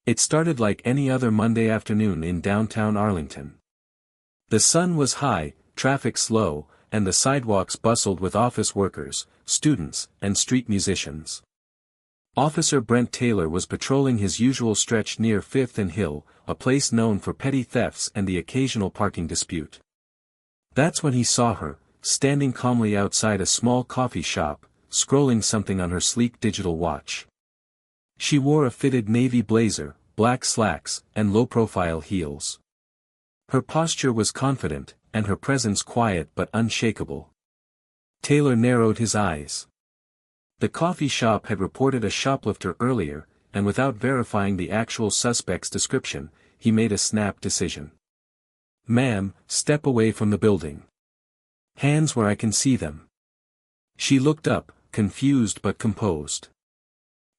It started like any other Monday afternoon in downtown Arlington. The sun was high, traffic slow, and the sidewalks bustled with office workers, students, and street musicians. Officer Brent Taylor was patrolling his usual stretch near 5th and Hill, a place known for petty thefts and the occasional parking dispute. That's when he saw her, standing calmly outside a small coffee shop, scrolling something on her sleek digital watch. She wore a fitted navy blazer, black slacks, and low-profile heels. Her posture was confident, and her presence quiet but unshakable. Taylor narrowed his eyes. The coffee shop had reported a shoplifter earlier, and without verifying the actual suspect's description, he made a snap decision. "Ma'am, step away from the building. Hands where I can see them." She looked up, confused but composed.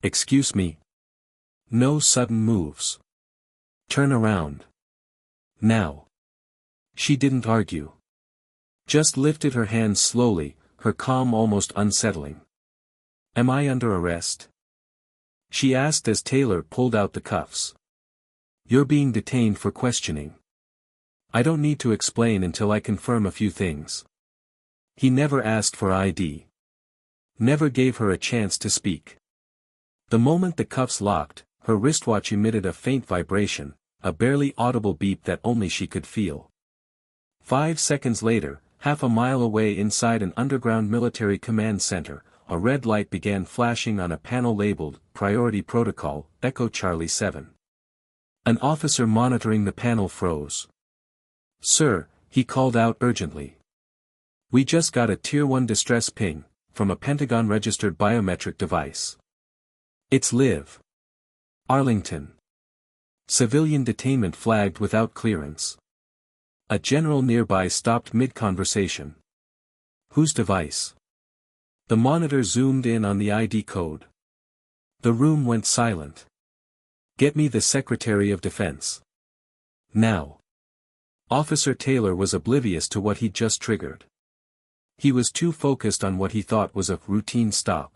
"Excuse me." "No sudden moves. Turn around. Now." She didn't argue. Just lifted her hands slowly, her calm almost unsettling. "Am I under arrest?" she asked as Taylor pulled out the cuffs. "You're being detained for questioning. I don't need to explain until I confirm a few things." He never asked for ID. Never gave her a chance to speak. The moment the cuffs locked, her wristwatch emitted a faint vibration, a barely audible beep that only she could feel. 5 seconds later, half a mile away inside an underground military command center, a red light began flashing on a panel labeled, "Priority Protocol, Echo Charlie 7. An officer monitoring the panel froze. "Sir," he called out urgently. "We just got a Tier 1 distress ping, from a Pentagon-registered biometric device. It's Liv. Arlington. Civilian detainment flagged without clearance." A general nearby stopped mid-conversation. "Whose device?" The monitor zoomed in on the ID code. The room went silent. "Get me the Secretary of Defense. Now." Officer Taylor was oblivious to what he'd just triggered. He was too focused on what he thought was a routine stop.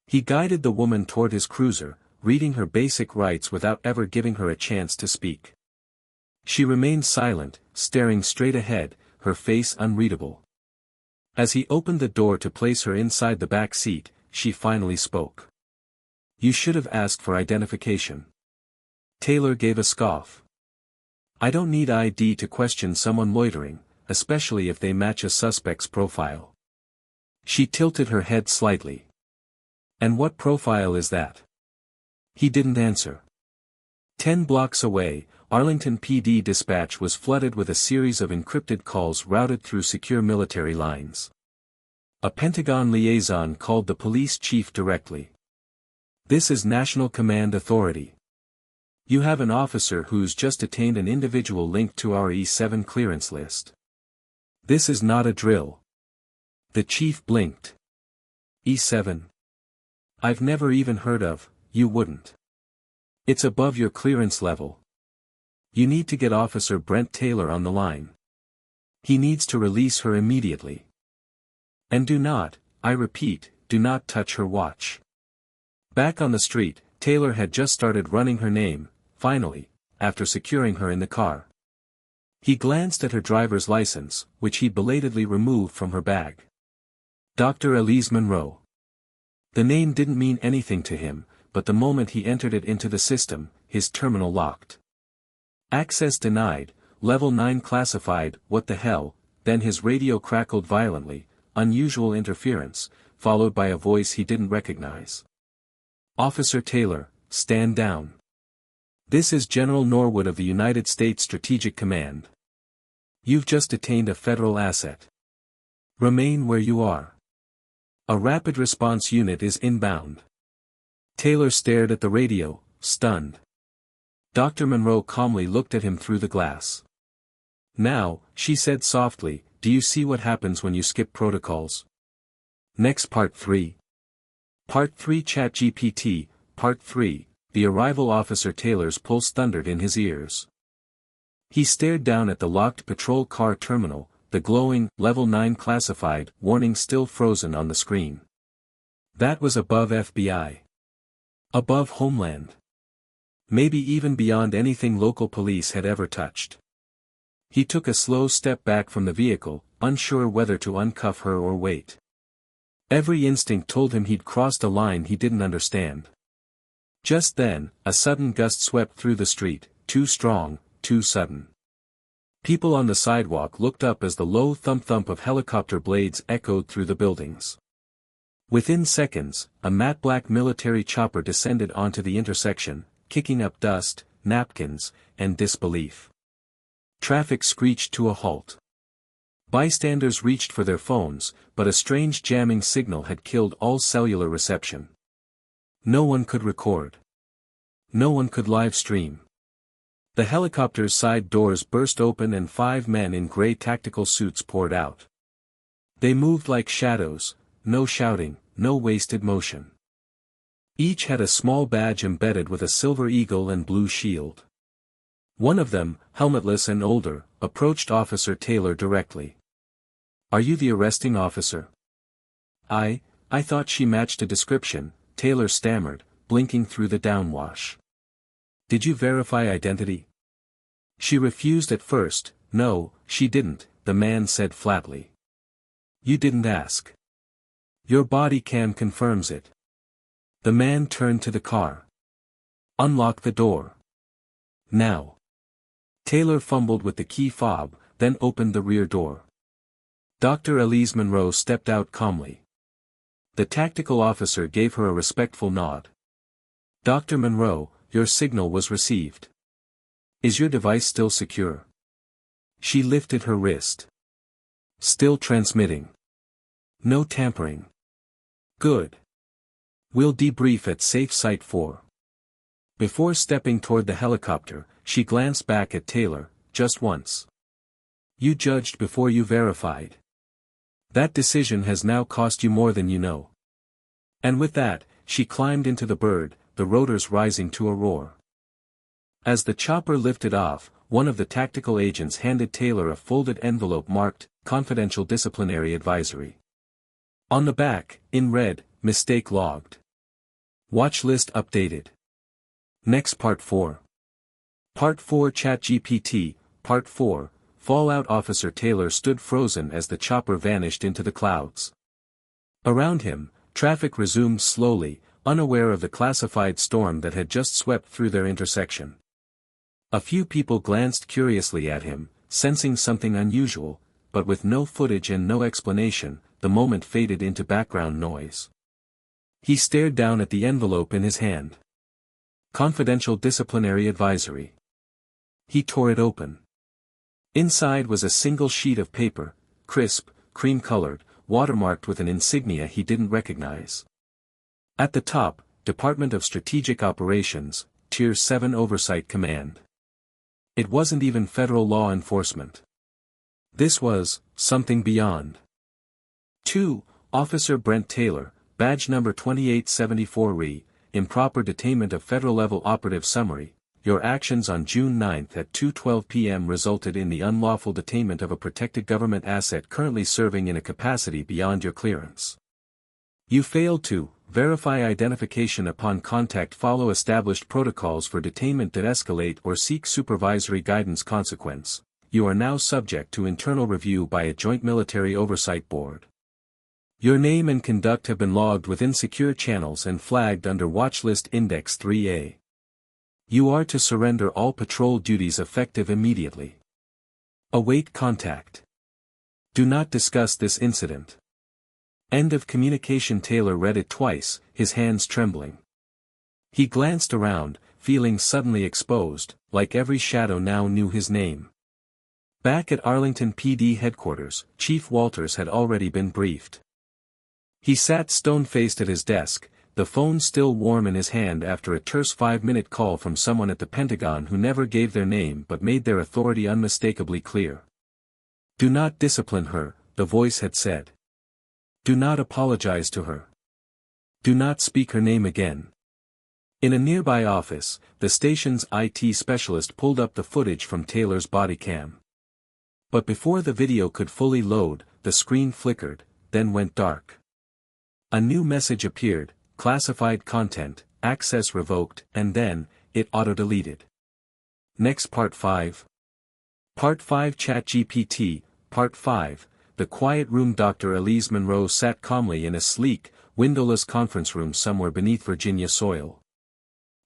He guided the woman toward his cruiser, reading her basic rights without ever giving her a chance to speak. She remained silent, staring straight ahead, her face unreadable. As he opened the door to place her inside the back seat, she finally spoke. "You should have asked for identification." Taylor gave a scoff. "I don't need ID to question someone loitering, especially if they match a suspect's profile." She tilted her head slightly. "And what profile is that?" He didn't answer. 10 blocks away, Arlington PD dispatch was flooded with a series of encrypted calls routed through secure military lines. A Pentagon liaison called the police chief directly. "This is National Command Authority. You have an officer who's just attained an individual linked to our E7 clearance list. This is not a drill." The chief blinked. "E7? I've never even heard of, you wouldn't. It's above your clearance level. You need to get Officer Brent Taylor on the line. He needs to release her immediately. And do not, I repeat, do not touch her watch." Back on the street, Taylor had just started running her name, finally, after securing her in the car. He glanced at her driver's license, which he belatedly removed from her bag. Dr. Elise Monroe. The name didn't mean anything to him, but the moment he entered it into the system, his terminal locked. "Access denied, level 9 classified, what the hell?" Then his radio crackled violently, unusual interference, followed by a voice he didn't recognize. "Officer Taylor, stand down. This is General Norwood of the United States Strategic Command. You've just detained a federal asset. Remain where you are. A rapid response unit is inbound." Taylor stared at the radio, stunned. Dr. Monroe calmly looked at him through the glass. "Now," she said softly, "do you see what happens when you skip protocols?" Next Part 3. Part 3 ChatGPT, Part 3, the arrival. Officer Taylor's pulse thundered in his ears. He stared down at the locked patrol car terminal, the glowing, level 9 classified, warning still frozen on the screen. That was above FBI. Above Homeland. Maybe even beyond anything local police had ever touched. He took a slow step back from the vehicle, unsure whether to uncuff her or wait. Every instinct told him he'd crossed a line he didn't understand. Just then, a sudden gust swept through the street, too strong, too sudden. People on the sidewalk looked up as the low thump-thump of helicopter blades echoed through the buildings. Within seconds, a matte-black military chopper descended onto the intersection, kicking up dust, napkins, and disbelief. Traffic screeched to a halt. Bystanders reached for their phones, but a strange jamming signal had killed all cellular reception. No one could record. No one could live stream. The helicopter's side doors burst open and 5 men in gray tactical suits poured out. They moved like shadows, no shouting, no wasted motion. Each had a small badge embedded with a silver eagle and blue shield. One of them, helmetless and older, approached Officer Taylor directly. "Are you the arresting officer?" I thought she matched a description," Taylor stammered, blinking through the downwash. "Did you verify identity?" She refused at first. "No, she didn't," the man said flatly. "You didn't ask. Your body cam confirms it." The man turned to the car. "Unlock the door. Now." Taylor fumbled with the key fob, then opened the rear door. Dr. Elise Monroe stepped out calmly. The tactical officer gave her a respectful nod. "Dr. Monroe, your signal was received. Is your device still secure?" She lifted her wrist. "Still transmitting. No tampering." "Good. We'll debrief at safe site 4. Before stepping toward the helicopter, she glanced back at Taylor, just once. "You judged before you verified. That decision has now cost you more than you know." And with that, she climbed into the bird, the rotors rising to a roar. As the chopper lifted off, one of the tactical agents handed Taylor a folded envelope marked, "Confidential Disciplinary Advisory." On the back, in red, "Mistake logged. Watch list updated." Next Part 4. Part 4 ChatGPT, Part 4, Fallout. Officer Taylor stood frozen as the chopper vanished into the clouds. Around him, traffic resumed slowly, unaware of the classified storm that had just swept through their intersection. A few people glanced curiously at him, sensing something unusual, but with no footage and no explanation, the moment faded into background noise. He stared down at the envelope in his hand. Confidential Disciplinary Advisory. He tore it open. Inside was a single sheet of paper, crisp, cream-colored, watermarked with an insignia he didn't recognize. At the top, Department of Strategic Operations, Tier 7 Oversight Command. It wasn't even federal law enforcement. This was something beyond. 2. Officer Brent Taylor, badge number 2874 Re, improper detainment of federal-level operative summary. Your actions on June 9 at 2:12 p.m. resulted in the unlawful detainment of a protected government asset currently serving in a capacity beyond your clearance. You failed to verify identification upon contact, follow established protocols for detainment, de-escalate or seek supervisory guidance. Consequence: you are now subject to internal review by a joint military oversight board. Your name and conduct have been logged within secure channels and flagged under Watchlist Index 3A. You are to surrender all patrol duties effective immediately. Await contact. Do not discuss this incident. End of communication. Taylor read it twice, his hands trembling. He glanced around, feeling suddenly exposed, like every shadow now knew his name. Back at Arlington PD headquarters, Chief Walters had already been briefed. He sat stone-faced at his desk, the phone still warm in his hand after a terse 5-minute call from someone at the Pentagon who never gave their name but made their authority unmistakably clear. Do not discipline her, the voice had said. Do not apologize to her. Do not speak her name again. In a nearby office, the station's IT specialist pulled up the footage from Taylor's body cam. But before the video could fully load, the screen flickered, then went dark. A new message appeared, classified content, access revoked, and then, it auto-deleted. Next Part 5. Part 5 ChatGPT, Part 5. The quiet room. Dr. Elise Monroe sat calmly in a sleek, windowless conference room somewhere beneath Virginia soil.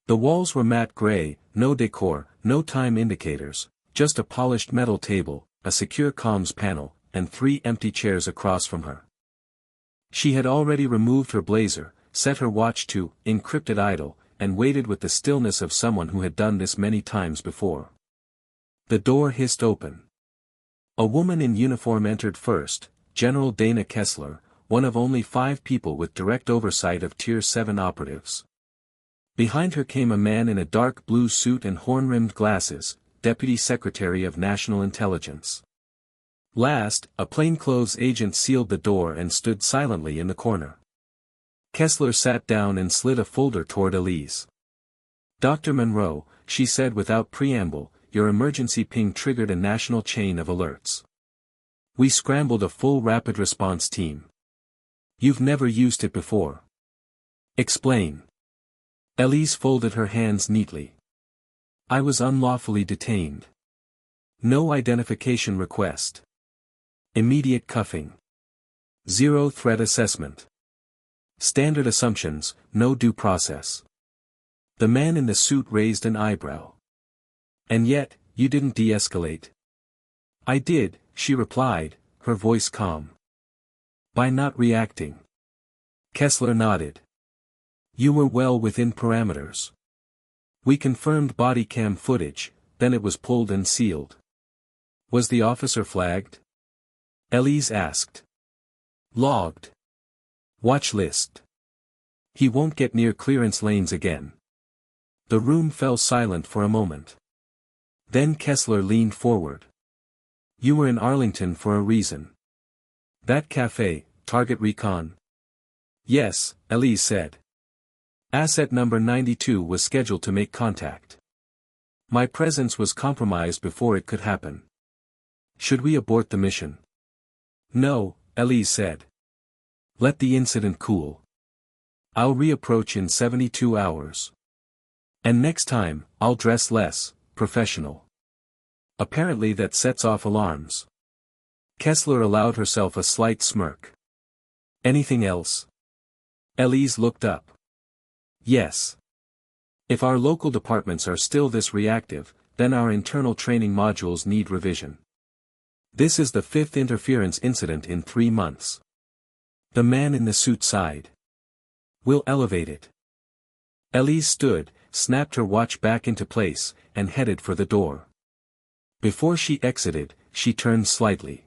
The walls were matte gray, no decor, no time indicators, just a polished metal table, a secure comms panel, and 3 empty chairs across from her. She had already removed her blazer, set her watch to encrypted idle, and waited with the stillness of someone who had done this many times before. The door hissed open. A woman in uniform entered first, General Dana Kessler, one of only 5 people with direct oversight of Tier 7 operatives. Behind her came a man in a dark blue suit and horn-rimmed glasses, Deputy Secretary of National Intelligence. Last, a plainclothes agent sealed the door and stood silently in the corner. Kessler sat down and slid a folder toward Elise. "Dr. Monroe," she said without preamble, "your emergency ping triggered a national chain of alerts. We scrambled a full rapid response team. You've never used it before. Explain." Elise folded her hands neatly. "I was unlawfully detained. No identification request. Immediate cuffing. Zero threat assessment. Standard assumptions, no due process." The man in the suit raised an eyebrow. "And yet, you didn't de-escalate." "I did," she replied, her voice calm. "By not reacting." Kessler nodded. "You were well within parameters. We confirmed body cam footage, then it was pulled and sealed." "Was the officer flagged?" Elise asked. "Logged. Watch list. He won't get near clearance lanes again." The room fell silent for a moment. Then Kessler leaned forward. "You were in Arlington for a reason. That cafe, Target Recon?" "Yes," Elise said. "Asset number 92 was scheduled to make contact. My presence was compromised before it could happen. Should we abort the mission?" "No," Elise said. "Let the incident cool. I'll reapproach in 72 hours. And next time, I'll dress less, professional. Apparently that sets off alarms." Kessler allowed herself a slight smirk. "Anything else?" Elise looked up. "Yes. If our local departments are still this reactive, then our internal training modules need revision. This is the 5th interference incident in 3 months." The man in the suit sighed. "We'll elevate it." Elise stood, snapped her watch back into place, and headed for the door. Before she exited, she turned slightly.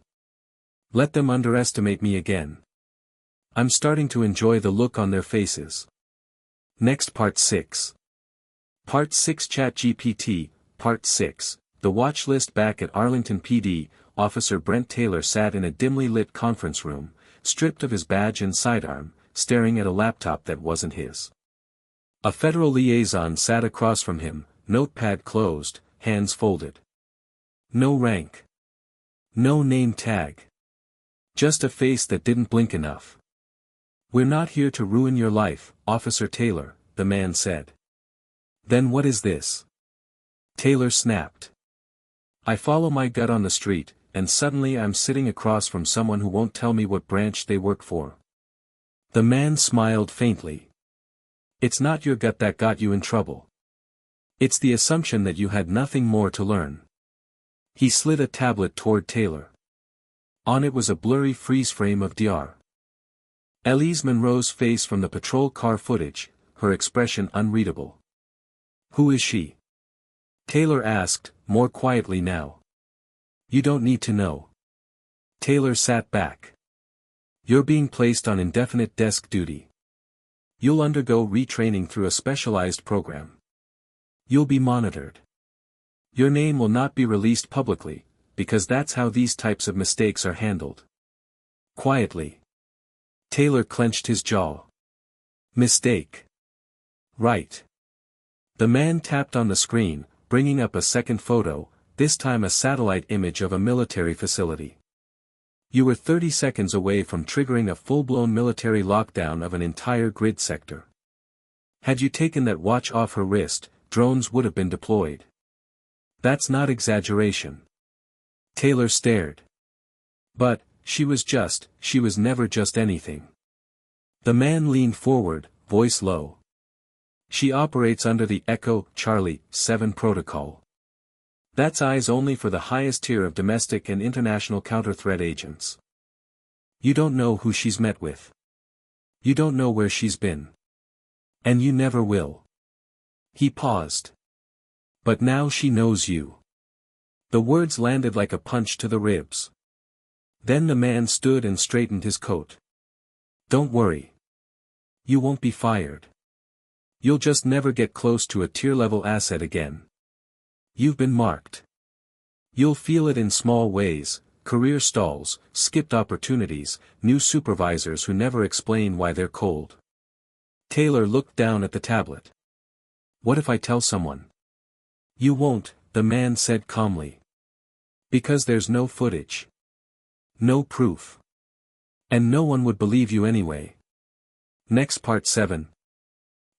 "Let them underestimate me again. I'm starting to enjoy the look on their faces." Next Part 6. Part 6 ChatGPT, Part 6. The watch list. Back at Arlington PD, Officer Brent Taylor sat in a dimly lit conference room, stripped of his badge and sidearm, staring at a laptop that wasn't his. A federal liaison sat across from him, notepad closed, hands folded. No rank. No name tag. Just a face that didn't blink enough. "We're not here to ruin your life, Officer Taylor," the man said. "Then what is this?" Taylor snapped. "I follow my gut on the street, and suddenly I'm sitting across from someone who won't tell me what branch they work for." The man smiled faintly. "It's not your gut that got you in trouble. It's the assumption that you had nothing more to learn." He slid a tablet toward Taylor. On it was a blurry freeze frame of Dr. Elise Monroe's face from the patrol car footage, her expression unreadable. "Who is she?" Taylor asked, more quietly now. "You don't need to know." Taylor sat back. "You're being placed on indefinite desk duty. You'll undergo retraining through a specialized program. You'll be monitored. Your name will not be released publicly, because that's how these types of mistakes are handled." Quietly. Taylor clenched his jaw. "Mistake. Right." The man tapped on the screen, bringing up a second photo, this time a satellite image of a military facility. "You were 30 seconds away from triggering a full-blown military lockdown of an entire grid sector. Had you taken that watch off her wrist, drones would have been deployed. That's not exaggeration. Taylor stared. But, she was never just anything. The man leaned forward, voice low. She operates under the Echo Charlie 7 protocol. That's eyes only for the highest tier of domestic and international counter-threat agents. You don't know who she's met with. You don't know where she's been. And you never will. He paused. But now she knows you. The words landed like a punch to the ribs. Then the man stood and straightened his coat. Don't worry. You won't be fired. You'll just never get close to a tier-level asset again. You've been marked. You'll feel it in small ways, career stalls, skipped opportunities, new supervisors who never explain why they're cold. Taylor looked down at the tablet. What if I tell someone? You won't, the man said calmly. Because there's no footage. No proof. And no one would believe you anyway. Next Part 7.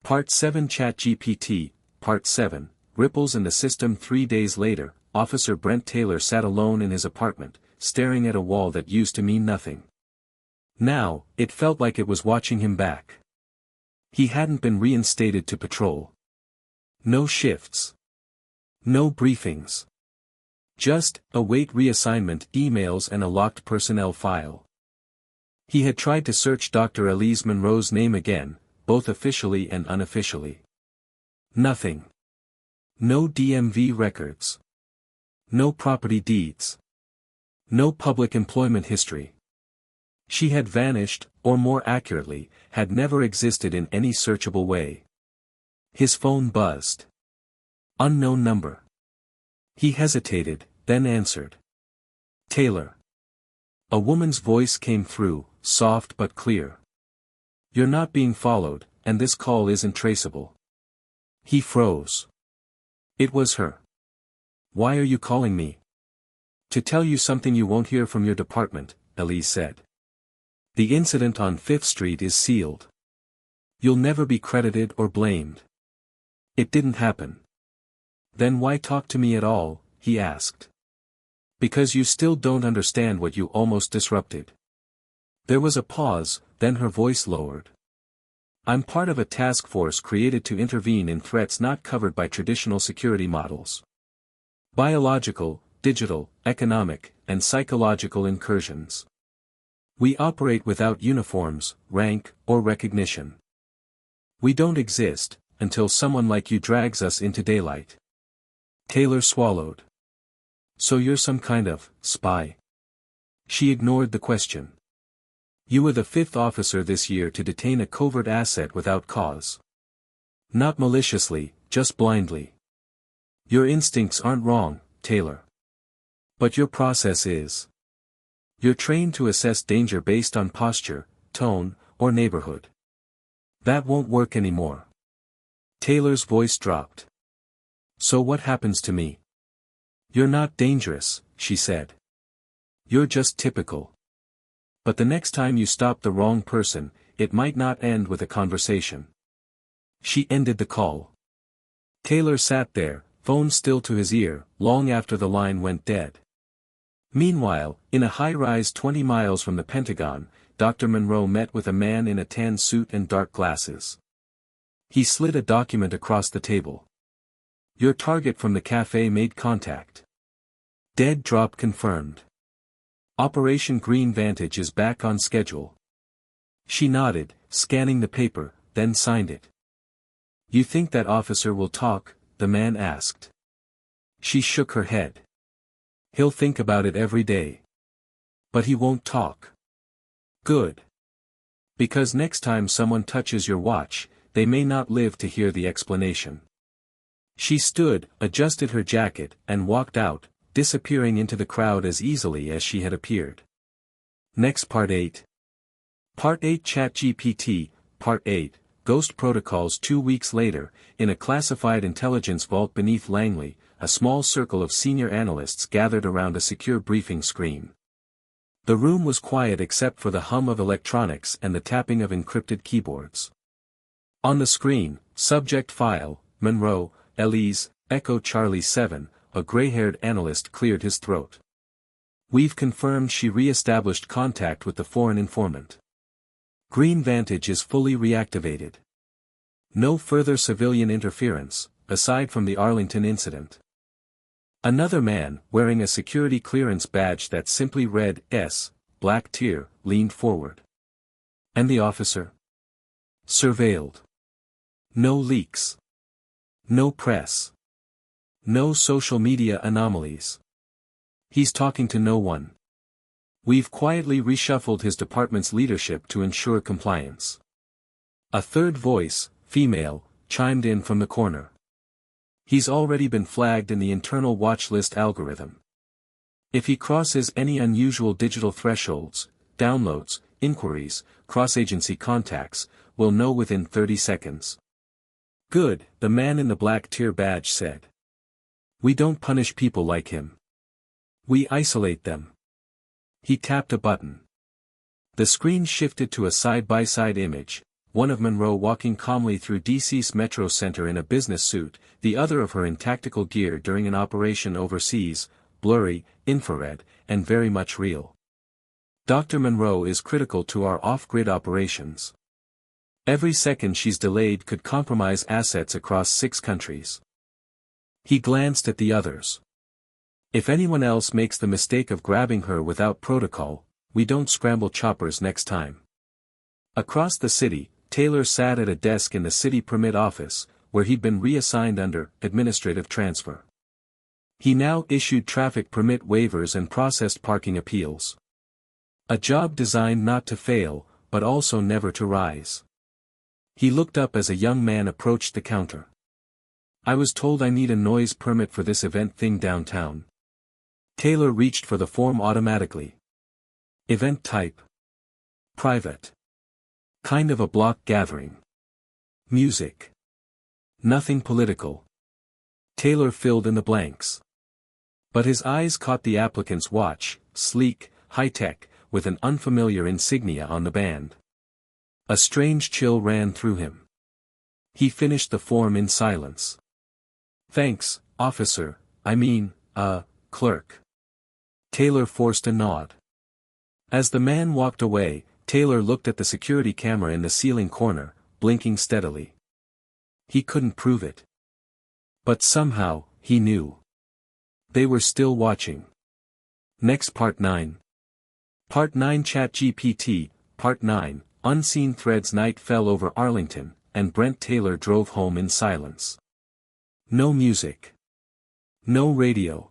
Part 7 ChatGPT, Part 7, Ripples in the System. 3 days later, Officer Brent Taylor sat alone in his apartment, staring at a wall that used to mean nothing. Now, it felt like it was watching him back. He hadn't been reinstated to patrol. No shifts. No briefings. Just, await reassignment emails and a locked personnel file. He had tried to search Dr. Elise Monroe's name again, both officially and unofficially. Nothing. No DMV records. No property deeds. No public employment history. She had vanished, or more accurately, had never existed in any searchable way. His phone buzzed. Unknown number. He hesitated, then answered. Taylor. A woman's voice came through, soft but clear. You're not being followed, and this call isn't traceable. He froze. It was her. Why are you calling me? To tell you something you won't hear from your department, Elise said. The incident on 5th Street is sealed. You'll never be credited or blamed. It didn't happen. Then why talk to me at all? He asked. Because you still don't understand what you almost disrupted. There was a pause, then her voice lowered. I'm part of a task force created to intervene in threats not covered by traditional security models. Biological, digital, economic, and psychological incursions. We operate without uniforms, rank, or recognition. We don't exist, until someone like you drags us into daylight. Taylor swallowed. So you're some kind of spy? She ignored the question. You were the 5th officer this year to detain a covert asset without cause. Not maliciously, just blindly. Your instincts aren't wrong, Taylor. But your process is. You're trained to assess danger based on posture, tone, or neighborhood. That won't work anymore. Taylor's voice dropped. So what happens to me? You're not dangerous, she said. You're just typical. But the next time you stop the wrong person, it might not end with a conversation. She ended the call. Taylor sat there, phone still to his ear, long after the line went dead. Meanwhile, in a high-rise 20 miles from the Pentagon, Dr. Monroe met with a man in a tan suit and dark glasses. He slid a document across the table. Your target from the cafe made contact. Dead drop confirmed. Operation Green Vantage is back on schedule. She nodded, scanning the paper, then signed it. You think that officer will talk? The man asked. She shook her head. He'll think about it every day. But he won't talk. Good. Because next time someone touches your watch, they may not live to hear the explanation. She stood, adjusted her jacket, and walked out, disappearing into the crowd as easily as she had appeared. Next Part 8. Part 8 ChatGPT, Part 8, Ghost Protocols. 2 weeks later, in a classified intelligence vault beneath Langley, a small circle of senior analysts gathered around a secure briefing screen. The room was quiet except for the hum of electronics and the tapping of encrypted keyboards. On the screen, subject file, Monroe, Elise, Echo Charlie 7, a gray-haired analyst cleared his throat. We've confirmed she re-established contact with the foreign informant. Green Vantage is fully reactivated. No further civilian interference, aside from the Arlington incident. Another man, wearing a security clearance badge that simply read S, black tier, leaned forward. And the officer? Surveilled. No leaks. No press. No social media anomalies. He's talking to no one. We've quietly reshuffled his department's leadership to ensure compliance. A third voice, female, chimed in from the corner. He's already been flagged in the internal watch list algorithm. If he crosses any unusual digital thresholds, downloads, inquiries, cross-agency contacts, we'll know within 30 seconds. Good, the man in the black tier badge said. We don't punish people like him. We isolate them. He tapped a button. The screen shifted to a side-by-side image, one of Monroe walking calmly through DC's Metro Center in a business suit, the other of her in tactical gear during an operation overseas, blurry, infrared, and very much real. Dr. Monroe is critical to our off-grid operations. Every second she's delayed could compromise assets across 6 countries. He glanced at the others. If anyone else makes the mistake of grabbing her without protocol, we don't scramble choppers next time. Across the city, Taylor sat at a desk in the city permit office, where he'd been reassigned under administrative transfer. He now issued traffic permit waivers and processed parking appeals. A job designed not to fail, but also never to rise. He looked up as a young man approached the counter. I was told I need a noise permit for this event thing downtown. Taylor reached for the form automatically. Event type. Private. Kind of a block gathering. Music. Nothing political. Taylor filled in the blanks. But his eyes caught the applicant's watch, sleek, high-tech, with an unfamiliar insignia on the band. A strange chill ran through him. He finished the form in silence. Thanks, officer, clerk. Taylor forced a nod. As the man walked away, Taylor looked at the security camera in the ceiling corner, blinking steadily. He couldn't prove it. But somehow, he knew. They were still watching. Next Part 9. Part 9 ChatGPT, Part 9, Unseen Threads. Night fell over Arlington, and Brent Taylor drove home in silence. No music. No radio.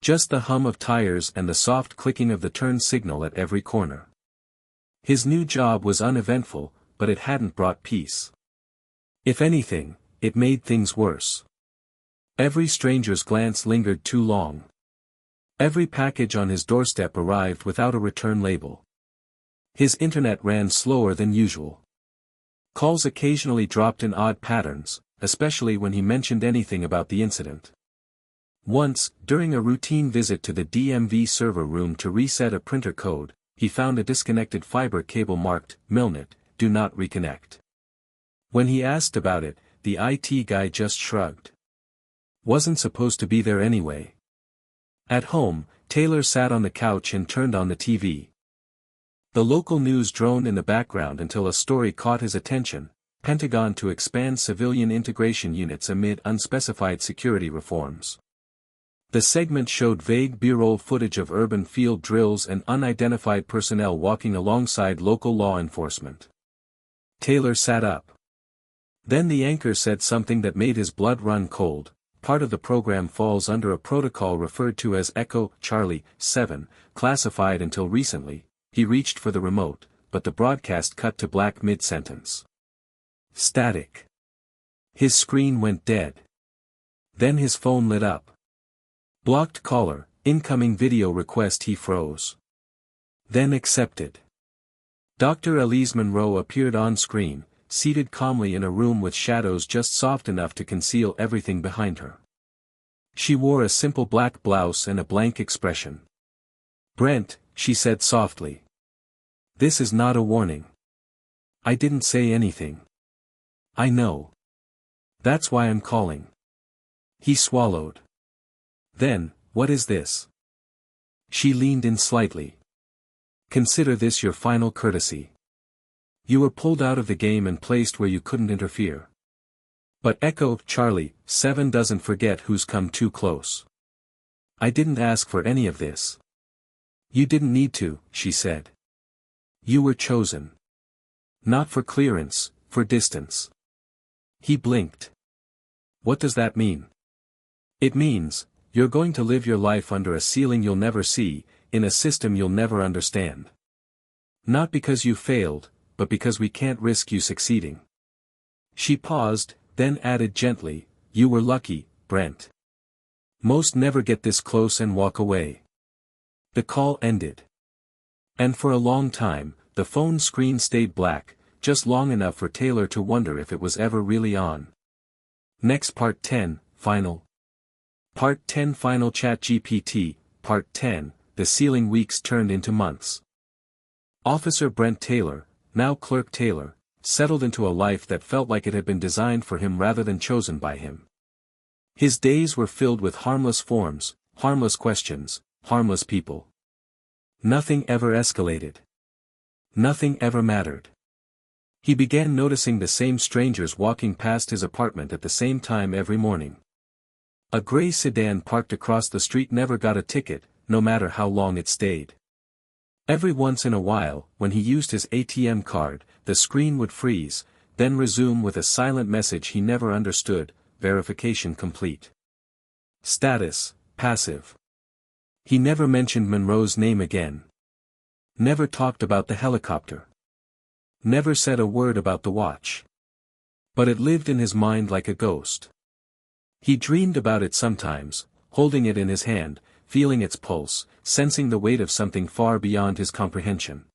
Just the hum of tires and the soft clicking of the turn signal at every corner. His new job was uneventful, but it hadn't brought peace. If anything, it made things worse. Every stranger's glance lingered too long. Every package on his doorstep arrived without a return label. His internet ran slower than usual. Calls occasionally dropped in odd patterns, especially when he mentioned anything about the incident. Once, during a routine visit to the DMV server room to reset a printer code, he found a disconnected fiber cable marked, Milnet, do not reconnect. When he asked about it, the IT guy just shrugged. Wasn't supposed to be there anyway. At home, Taylor sat on the couch and turned on the TV. The local news droned in the background until a story caught his attention: Pentagon to expand civilian integration units amid unspecified security reforms. The segment showed vague B-roll footage of urban field drills and unidentified personnel walking alongside local law enforcement. Taylor sat up. Then the anchor said something that made his blood run cold. Part of the program falls under a protocol referred to as Echo Charlie 7, classified until recently. He reached for the remote, but the broadcast cut to black mid-sentence. Static. His screen went dead. Then his phone lit up. Blocked caller, incoming video request. He froze. Then accepted. Dr. Elise Monroe appeared on screen, seated calmly in a room with shadows just soft enough to conceal everything behind her. She wore a simple black blouse and a blank expression. Brent, she said softly. This is not a warning. I didn't say anything. I know. That's why I'm calling. He swallowed. Then, what is this? She leaned in slightly. Consider this your final courtesy. You were pulled out of the game and placed where you couldn't interfere. But Echo Charlie 7 doesn't forget who's come too close. I didn't ask for any of this. You didn't need to, she said. You were chosen. Not for clearance, for distance. He blinked. What does that mean? It means, you're going to live your life under a ceiling you'll never see, in a system you'll never understand. Not because you failed, but because we can't risk you succeeding. She paused, then added gently, you were lucky, Brent. Most never get this close and walk away. The call ended. And for a long time, the phone screen stayed black, just long enough for Taylor to wonder if it was ever really on. Next Part 10, Final. Part 10 Final ChatGPT, Part 10, The Sealing Weeks Turned into Months. Officer Brent Taylor, now Clerk Taylor, settled into a life that felt like it had been designed for him rather than chosen by him. His days were filled with harmless forms, harmless questions, harmless people. Nothing ever escalated. Nothing ever mattered. He began noticing the same strangers walking past his apartment at the same time every morning. A gray sedan parked across the street never got a ticket, no matter how long it stayed. Every once in a while, when he used his ATM card, the screen would freeze, then resume with a silent message he never understood, verification complete. Status, passive. He never mentioned Monroe's name again. Never talked about the helicopter. Never said a word about the watch. But it lived in his mind like a ghost. He dreamed about it sometimes, holding it in his hand, feeling its pulse, sensing the weight of something far beyond his comprehension.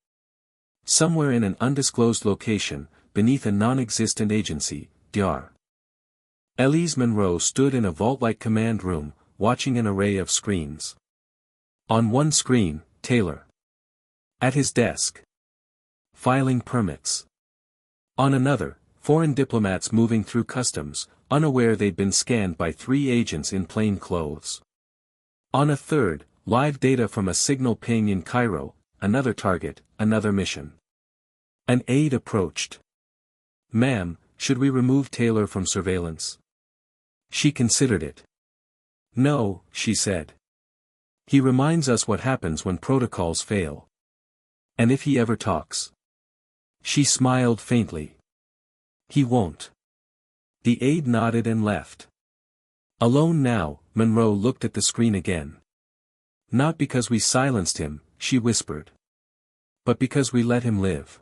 Somewhere in an undisclosed location, beneath a non-existent agency, Dr. Elise Monroe stood in a vault-like command room, watching an array of screens. On one screen, Taylor. At his desk. Filing permits. On another, foreign diplomats moving through customs, unaware they'd been scanned by 3 agents in plain clothes. On a third, live data from a signal ping in Cairo, another target, another mission. An aide approached. Ma'am, should we remove Taylor from surveillance? She considered it. No, she said. He reminds us what happens when protocols fail. And if he ever talks? She smiled faintly. He won't. The aide nodded and left. Alone now, Monroe looked at the screen again. Not because we silenced him, she whispered. But because we let him live.